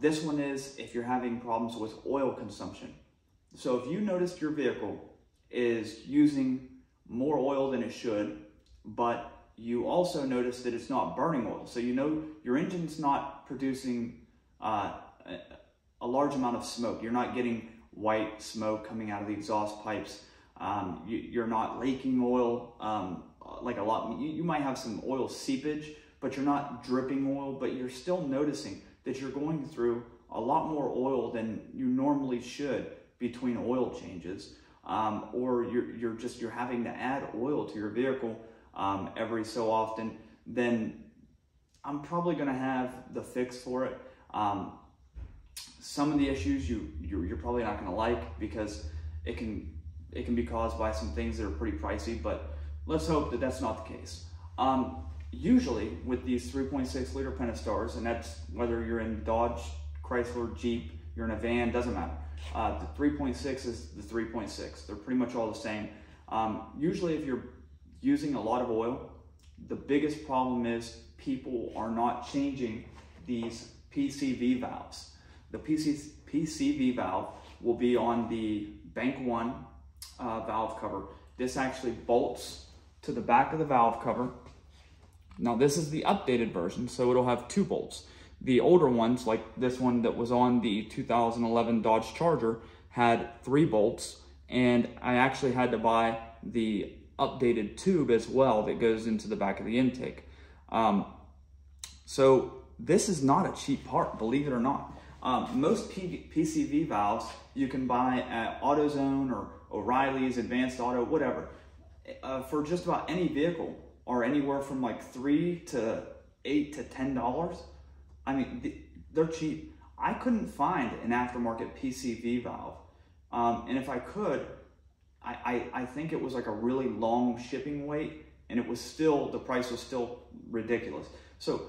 This one is if you're having problems with oil consumption. So if you noticed your vehicle is using more oil than it should, but you also notice that it's not burning oil. So you know your engine's not producing a large amount of smoke. You're not getting white smoke coming out of the exhaust pipes. You're not leaking oil like a lot. You might have some oil seepage, but you're not dripping oil, but you're still noticing that you're going through a lot more oil than you normally should between oil changes. Or you're having to add oil to your vehicle every so often, then I'm probably going to have the fix for it. Some of the issues you're probably not going to like because it can be caused by some things that are pretty pricey, but let's hope that that's not the case. Usually with these 3.6 liter Pentastars, and that's whether you're in Dodge, Chrysler, Jeep, you're in a van, doesn't matter. The 3.6 is the 3.6. They're pretty much all the same. Usually if you're using a lot of oil, the biggest problem is people are not changing these PCV valves. The PCV valve will be on the Bank One valve cover. This actually bolts to the back of the valve cover. Now this is the updated version, so it'll have 2 bolts. The older ones, like this one that was on the 2011 Dodge Charger, had 3 bolts, and I actually had to buy the updated tube as well that goes into the back of the intake. So this is not a cheap part, believe it or not. Most PCV valves you can buy at AutoZone or O'Reilly's, Advanced Auto, whatever. For just about any vehicle are anywhere from like $3 to $8 to $10. I mean, they're cheap. I couldn't find an aftermarket PCV valve. And if I could, I think it was like a really long shipping wait, and it was still, the price was still ridiculous. So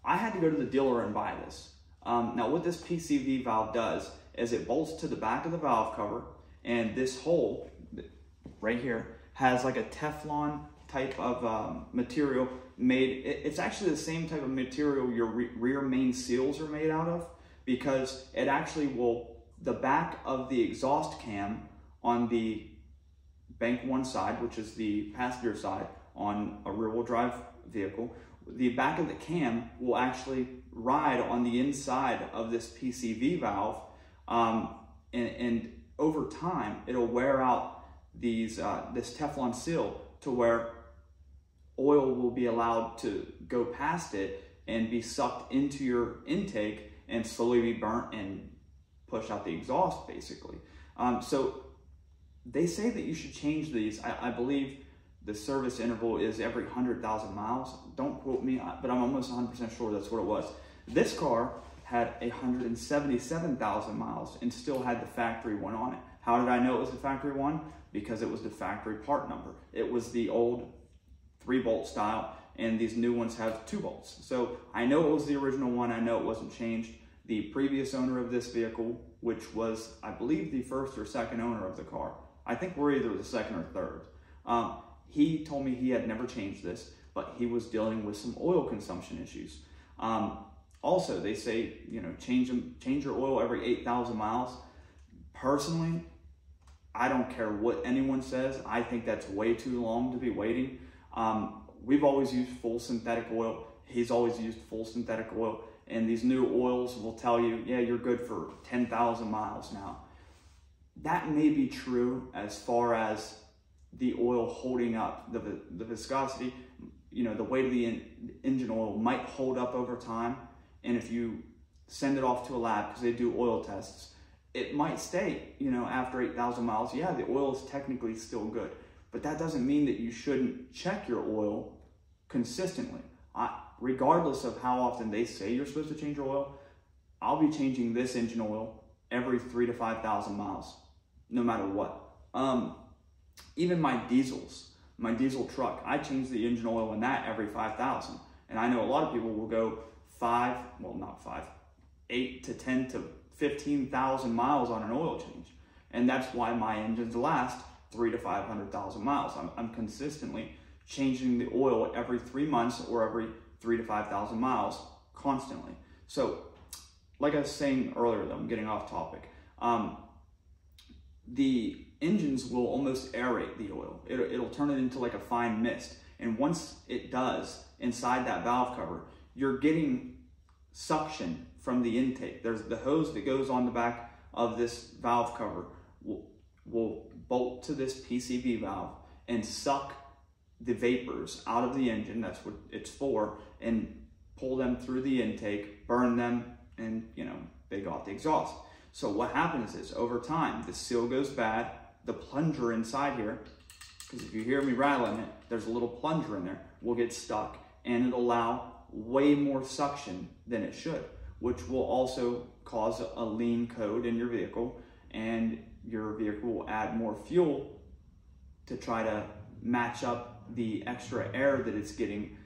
I had to go to the dealer and buy this. Now what this PCV valve does is it bolts to the back of the valve cover, and this hole right here has like a Teflon type of material made. It's actually the same type of material your rear main seals are made out of, because it actually will, the back of the exhaust cam on the Bank One side, which is the passenger side on a rear wheel drive vehicle, the back of the cam will actually ride on the inside of this PCV valve, and over time it'll wear out these this Teflon seal to where oil will be allowed to go past it and be sucked into your intake and slowly be burnt and push out the exhaust, basically. So they say that you should change these. I believe the service interval is every 100,000 miles. Don't quote me, but I'm almost 100% sure that's what it was. This car had 177,000 miles and still had the factory one on it. How did I know it was the factory one? Because it was the factory part number. It was the old 3-bolt style, and these new ones have 2 bolts. So I know it was the original one. I know it wasn't changed. The previous owner of this vehicle, which was, I believe, the first or second owner of the car, I think we're either the second or third, he told me he had never changed this, but he was dealing with some oil consumption issues. Also, they say, you know, change your oil every 8,000 miles. Personally, I don't care what anyone says. I think that's way too long to be waiting. We've always used full synthetic oil. He's always used full synthetic oil. And these new oils will tell you, yeah, you're good for 10,000 miles now. That may be true as far as the oil holding up, the viscosity, you know, the weight of the engine oil might hold up over time. And if you send it off to a lab, because they do oil tests, it might stay, you know, after 8,000 miles. Yeah, the oil is technically still good, but that doesn't mean that you shouldn't check your oil consistently. Regardless of how often they say you're supposed to change your oil, I'll be changing this engine oil every 3,000 to 5,000 miles, no matter what. Even my diesel truck, I change the engine oil in that every 5,000. And I know a lot of people will go 8 to 10 to 15,000 miles on an oil change. And that's why my engines last 300,000 to 500,000 miles. I'm consistently changing the oil every 3 months or every 3,000 to 5,000 miles constantly. So like I was saying earlier, though, I'm getting off topic. The engines will almost aerate the oil. It'll turn it into like a fine mist. And once it does, inside that valve cover, you're getting suction from the intake. There's the hose that goes on the back of this valve cover will bolt to this PCV valve and suck the vapors out of the engine. That's what it's for, and pull them through the intake, burn them, and they got the exhaust. So what happens is, over time, the seal goes bad, the plunger inside here, because if you hear me rattling it, there's a little plunger in there, will get stuck, and it'll allow way more suction than it should, which will also cause a lean code in your vehicle, and your vehicle will add more fuel to try to match up the extra air that it's getting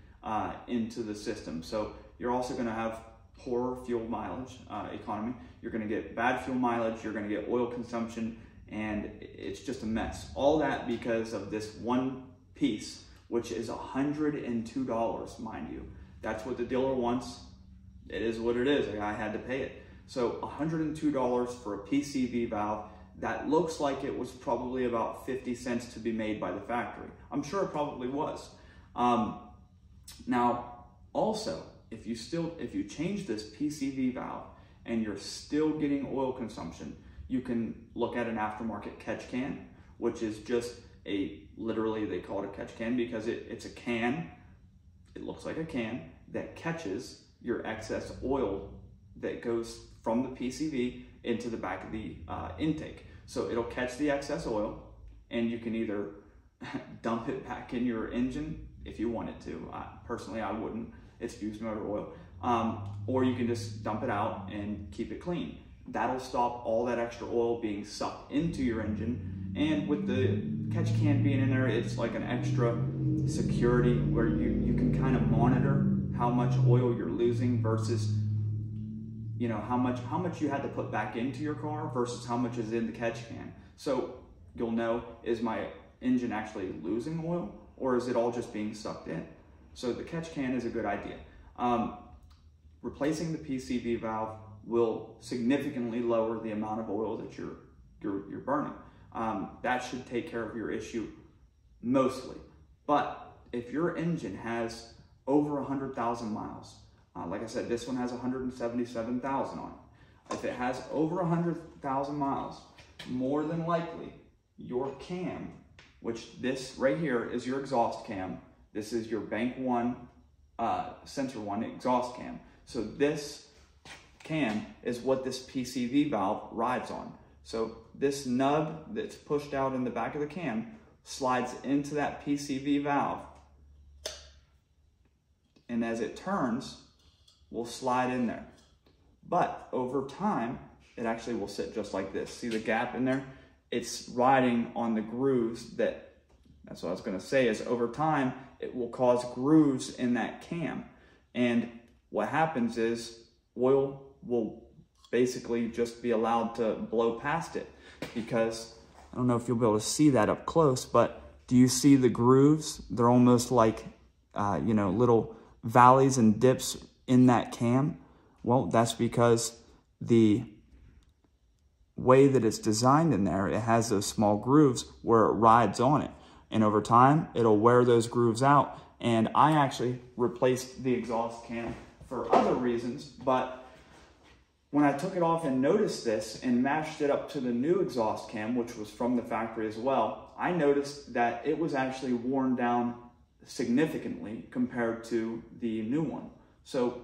into the system. So you're also going to have poor fuel mileage economy. You're going to get bad fuel mileage. You're going to get oil consumption, and it's just a mess. All that because of this one piece, which is $102, mind you. That's what the dealer wants. It is what it is. I had to pay it. So $102 for a PCV valve. That looks like it was probably about 50 cents to be made by the factory. I'm sure it probably was. Now, also, if you change this PCV valve and you're still getting oil consumption, you can look at an aftermarket catch can, which is just literally they call it a catch can because it's a can, it looks like a can, that catches your excess oil that goes from the PCV into the back of the intake. So it'll catch the excess oil, and you can either dump it back in your engine if you wanted to. Personally, I wouldn't. It's fused motor oil. Or you can just dump it out and keep it clean. That'll stop all that extra oil being sucked into your engine. And with the catch can being in there, it's like an extra security where you can kind of monitor how much oil you're losing versus how much you had to put back into your car versus how much is in the catch can. So you'll know, is my engine actually losing oil, or is it all just being sucked in? So the catch can is a good idea. Replacing the PCV valve will significantly lower the amount of oil that you're burning. That should take care of your issue mostly. But if your engine has over 100,000 miles, like I said, this one has 177,000 on it. If it has over 100,000 miles, more than likely your cam, which this right here is your exhaust cam. This is your Bank One Sensor One exhaust cam. So this cam is what this PCV valve rides on. So this nub that's pushed out in the back of the cam slides into that PCV valve, and as it turns, will slide in there. But over time, it actually will sit just like this. See the gap in there? It's riding on the grooves that's what I was gonna say, is over time, it will cause grooves in that cam. And what happens is oil will basically just be allowed to blow past it, because I don't know if you'll be able to see that up close, but do you see the grooves? They're almost like, little valleys and dips in that cam. Well, that's because the way that it's designed in there, it has those small grooves where it rides on it. And over time, it'll wear those grooves out. And I actually replaced the exhaust cam for other reasons, but when I took it off and noticed this and matched it up to the new exhaust cam, which was from the factory as well, I noticed that it was actually worn down significantly compared to the new one. So,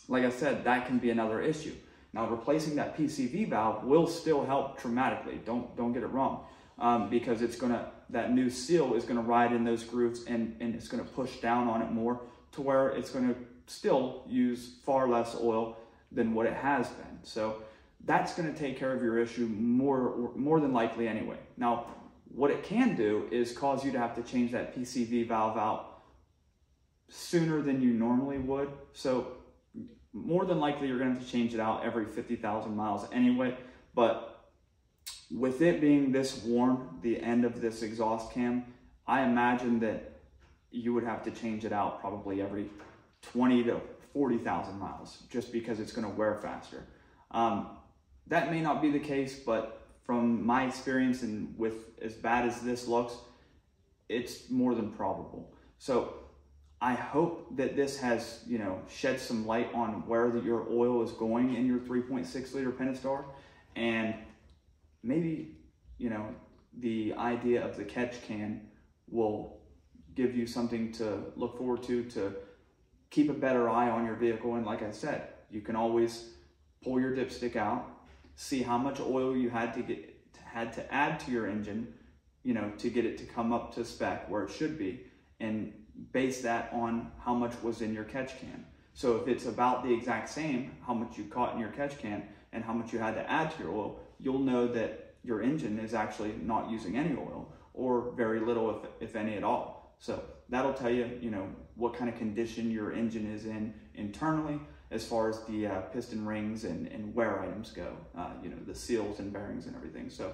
like I said, that can be another issue. Now, replacing that PCV valve will still help dramatically. Don't get it wrong, because that new seal is gonna ride in those grooves and it's gonna push down on it more to where it's gonna still use far less oil than what it has been. So that's gonna take care of your issue more than likely anyway. Now, what it can do is cause you to have to change that PCV valve out sooner than you normally would. So more than likely, you're going to have to change it out every 50,000 miles anyway. But with it being this worn, the end of this exhaust cam, I imagine that you would have to change it out probably every 20 to 40,000 miles just because it's going to wear faster. That may not be the case, but from my experience and with as bad as this looks, it's more than probable. So I hope that this has, shed some light on where your oil is going in your 3.6 liter Pentastar, and maybe, the idea of the catch can will give you something to look forward to keep a better eye on your vehicle. And like I said, you can always pull your dipstick out, see how much oil you had to add to your engine, to get it to come up to spec where it should be, and base that on how much was in your catch can. So if it's about the exact same, how much you caught in your catch can and how much you had to add to your oil, you'll know that your engine is actually not using any oil, or very little, if any at all. So that'll tell you, what kind of condition your engine is in internally, as far as the piston rings and wear items go, the seals and bearings and everything. So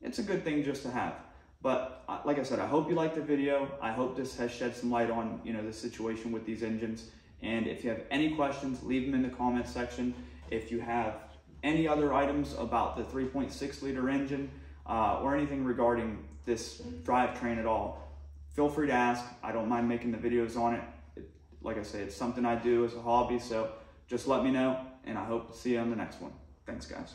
it's a good thing just to have. But like I said, I hope you liked the video. I hope this has shed some light on, the situation with these engines. And if you have any questions, leave them in the comment section. If you have any other items about the 3.6 liter engine or anything regarding this drivetrain at all, feel free to ask. I don't mind making the videos on it. Like I say, it's something I do as a hobby, so just let me know, and I hope to see you on the next one. Thanks, guys.